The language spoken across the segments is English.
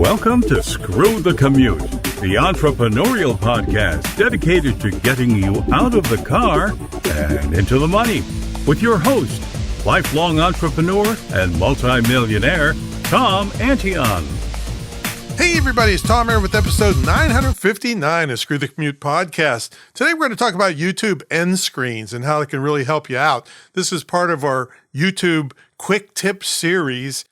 Welcome to Screw the Commute, the entrepreneurial podcast dedicated to getting you out of the car and into the money. With your host, lifelong entrepreneur and multimillionaire, Tom Antion. Hey everybody, it's Tom here with episode 959 of Screw the Commute podcast. Today we're going to talk about YouTube end screens and how it can really help you out. This is part of our YouTube quick tips series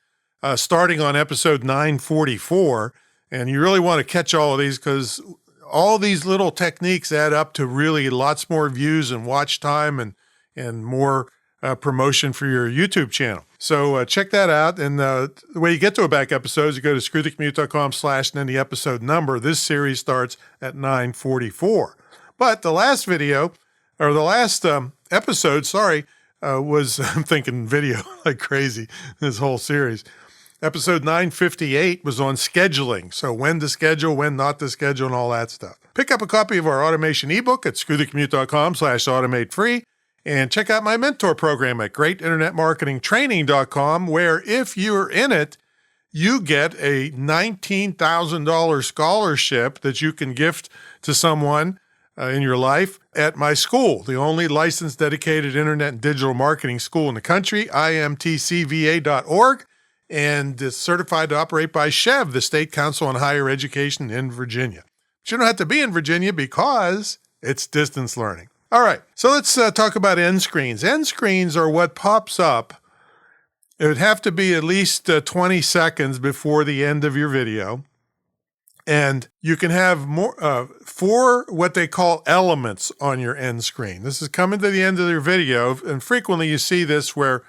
starting on episode 944. And you really want to catch all of these because all these little techniques add up to really lots more views and watch time and more promotion for your YouTube channel. So check that out. And the way you get to a back episode is you go to screwthecommute.com/ and then the episode number. This series starts at 944. But the last video, or the last episode, was, I'm thinking video like crazy, this whole series. Episode 958 was on scheduling. So when to schedule, when not to schedule, and all that stuff. Pick up a copy of our automation ebook at screwthecommute.com/automate free. And check out my mentor program at greatinternetmarketingtraining.com, where if you're in it, you get a $19,000 scholarship that you can gift to someone in your life at my school, the only licensed dedicated internet and digital marketing school in the country, imtcva.org, and is certified to operate by SCHEV, the State Council on Higher Education in Virginia. But you don't have to be in Virginia because it's distance learning. All right, so let's talk about end screens. End screens are what pops up. It would have to be at least 20 seconds before the end of your video. And you can have more 4 what they call elements on your end screen. This is coming to the end of your video, and frequently you see this where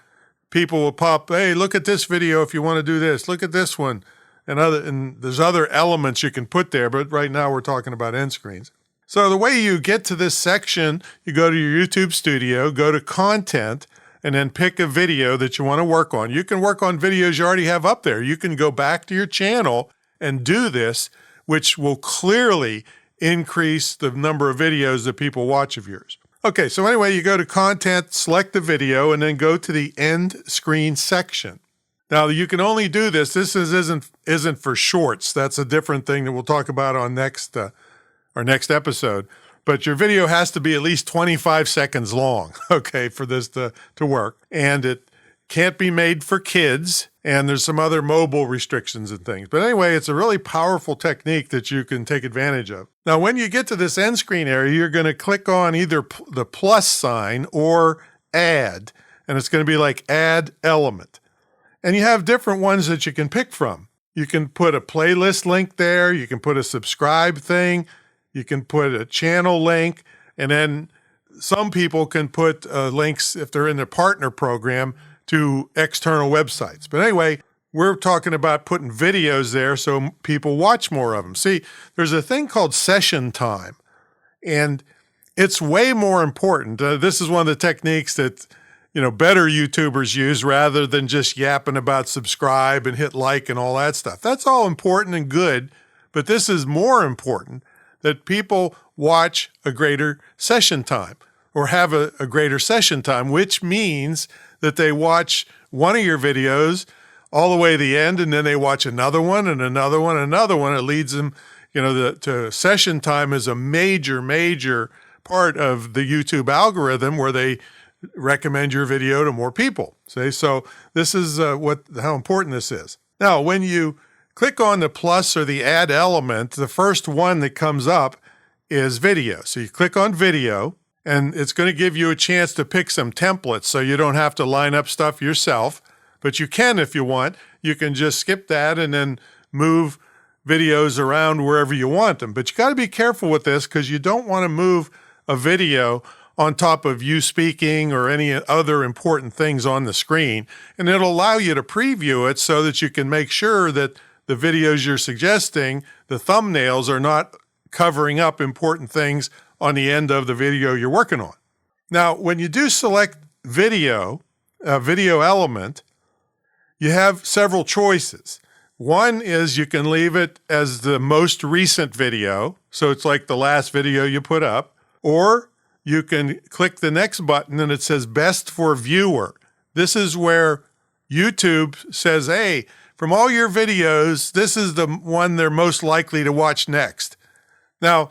people will pop, hey, look at this video if you want to do this. Look at this one. And there's other elements you can put there, but right now we're talking about end screens. So the way you get to this section, you go to your YouTube studio, go to content, and then pick a video that you want to work on. You can work on videos you already have up there. You can go back to your channel and do this, which will clearly increase the number of videos that people watch of yours. Okay, so anyway, you go to content, select the video, and then go to the end screen section. Now, you can only do this. This isn't for shorts. That's a different thing that we'll talk about on our next episode, but your video has to be at least 25 seconds long, okay, for this to work. And it can't be made for kids, and there's some other mobile restrictions and things. But anyway, it's a really powerful technique that you can take advantage of. Now, when you get to this end screen area, you're going to click on either the plus sign or add, and it's going to be like add element. And you have different ones that you can pick from. You can put a playlist link there. You can put a subscribe thing. You can put a channel link, and then some people can put links, if they're in their partner program, to external websites. But anyway, we're talking about putting videos there so people watch more of them. See, there's a thing called session time, and it's way more important. This is one of the techniques that better YouTubers use rather than just yapping about subscribe and hit like and all that stuff. That's all important and good, but this is more important, that people watch a greater session time or have a greater session time, which means that they watch one of your videos all the way to the end, and then they watch another one and another one and another one. It leads them, to session time is a major, major part of the YouTube algorithm where they recommend your video to more people. See, so this is how important this is. Now, when you click on the plus or the add element, the first one that comes up is video. So you click on video, and it's going to give you a chance to pick some templates so you don't have to line up stuff yourself, but you can if you want. You can just skip that and then move videos around wherever you want them. But you got to be careful with this because you don't want to move a video on top of you speaking or any other important things on the screen. And it'll allow you to preview it so that you can make sure that the videos you're suggesting, the thumbnails are not covering up important things on the end of the video you're working on. Now, when you do select video element, you have several choices. One is you can leave it as the most recent video, so it's like the last video you put up, or you can click the next button and it says best for viewer. This is where YouTube says, hey, from all your videos, this is the one they're most likely to watch next. Now,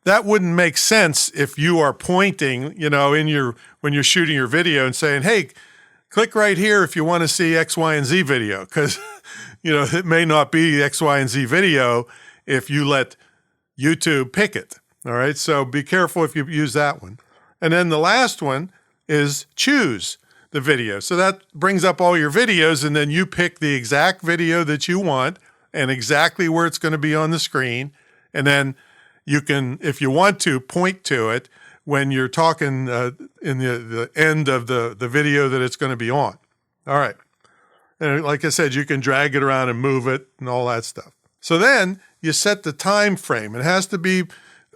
that wouldn't make sense if you are pointing, when you're shooting your video and saying, hey, click right here if you want to see X, Y, and Z video, because, it may not be X, Y, and Z video if you let YouTube pick it. All right. So be careful if you use that one. And then the last one is choose the video. So that brings up all your videos, and then you pick the exact video that you want and exactly where it's going to be on the screen. And then you can, if you want to, point to it when you're talking in the end of the video that it's going to be on. All right. And like I said, you can drag it around and move it and all that stuff. So then you set the time frame. It has to be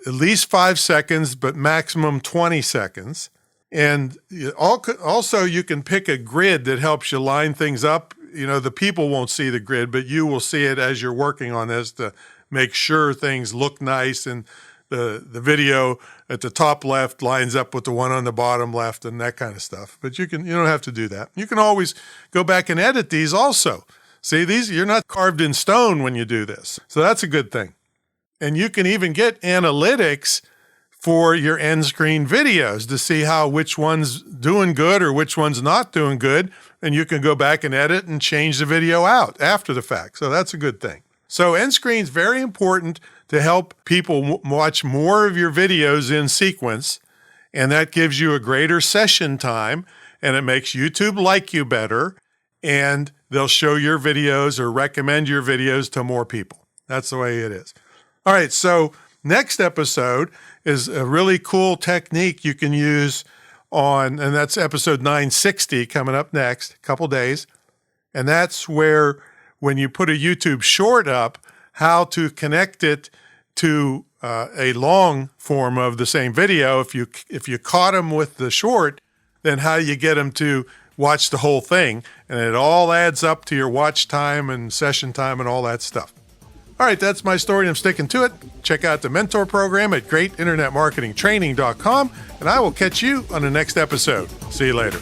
at least 5 seconds, but maximum 20 seconds. And also you can pick a grid that helps you line things up. The people won't see the grid, but you will see it as you're working on this to make sure things look nice, and the video at the top left lines up with the one on the bottom left and that kind of stuff. But you don't have to do that. You can always go back and edit these also. See, you're not carved in stone when you do this. So that's a good thing. And you can even get analytics for your end screen videos to see which one's doing good or which one's not doing good. And you can go back and edit and change the video out after the fact. So that's a good thing. So end screen is very important to help people watch more of your videos in sequence. And that gives you a greater session time, and it makes YouTube like you better. And they'll show your videos or recommend your videos to more people. That's the way it is. All right, so next episode is a really cool technique you can use and that's episode 960 coming up next, a couple days. And that's where, when you put a YouTube short up, how to connect it to a long form of the same video. If you caught them with the short, then how you get them to watch the whole thing. And it all adds up to your watch time and session time and all that stuff. All right, that's my story, and I'm sticking to it. Check out the mentor program at greatinternetmarketingtraining.com, and I will catch you on the next episode. See you later.